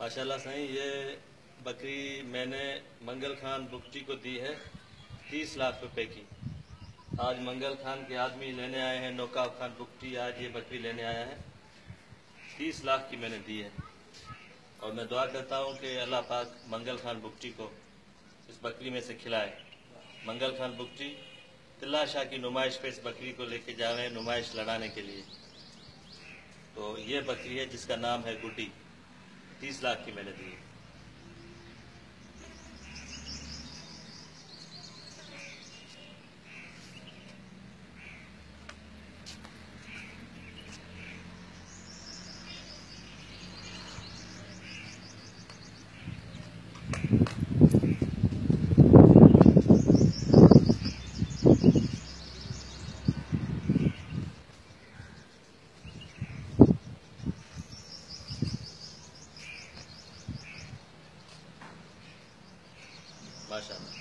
माशाल्लाह सही। ये बकरी मैंने मंगल खान बुकटी को दी है 30 लाख रुपए की। आज मंगल खान के आदमी लेने आए हैं, नौका खान बुकटी आज ये बकरी लेने आया है, 30 लाख की मैंने दी है। और मैं दुआ करता हूँ कि अल्लाह पाक मंगल खान बुकटी को इस बकरी में से खिलाए। मंगल खान बुकटी तिल्ला शाह की नुमाइश पे इस बकरी को लेके जा रहे हैं, नुमाइश लड़ाने के लिए। तो ये बकरी है जिसका नाम है गुड्डी, 30 लाख की मैंने दी है। माशाअल्लाह।